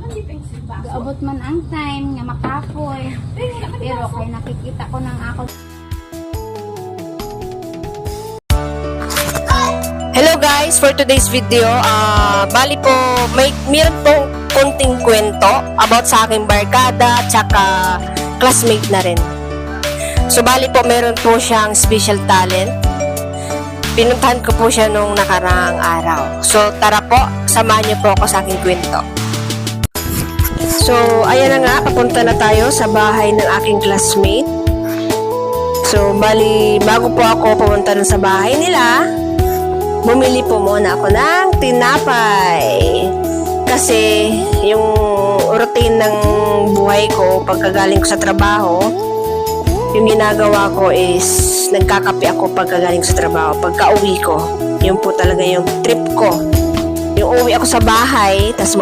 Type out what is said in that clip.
Gaabot man ang time nga makapoy. Pero kay nakikita ko ng ako. Hello guys, for today's video, bali po, meron pong konting kwento about sa aking barkada, tsaka classmate na rin. So bali po, meron po siyang special talent. Pinuntahan ko po siya nung nakaraang araw. So tara po, samahan niyo po ako sa aking kwento. So ayan na nga, papunta na tayo sa bahay ng aking classmate. So bali, bago po ako pumunta sa bahay nila, bumili po muna ako ng tinapay. Kasi yung routine ng buhay ko pagkagaling ko sa trabaho, yung ginagawa ko is nagkakape ako pagkagaling sa trabaho. Pagka uwi ko, yun po talaga yung trip ko. Yung uwi ako sa bahay, tas